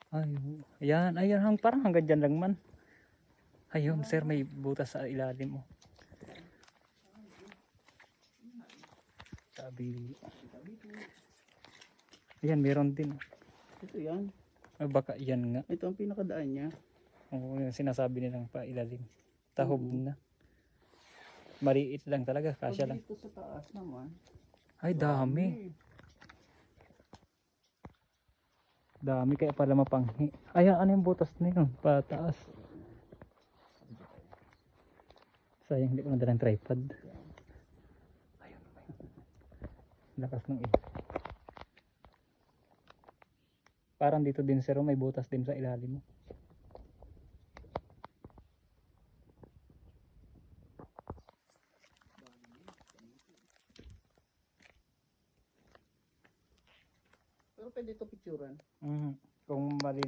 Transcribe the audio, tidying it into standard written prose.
Ay, ayan, ayan, parang hanggang dyan lang man. Ayun, sir, may butas sa ilalim mo. Sabi. Ayan, meron din. Ito yan. Baka yan nga. Ito ang pinakadaan niya. Oo, yung sinasabi nilang pa ilalim. Tahob na. Maliit lang talaga, kasya lang. Dito sa taas naman. Ay, dami. Dami kaya pala mapanghi. Ayan, ano yung butas na yun? Pataas. Sayang hindi ko nadalang tripod. Ayun. Lakas ng ilalim. Parang dito din sir, may butas din sa ilalim mo. Pero pwede ito picturean. Kung mali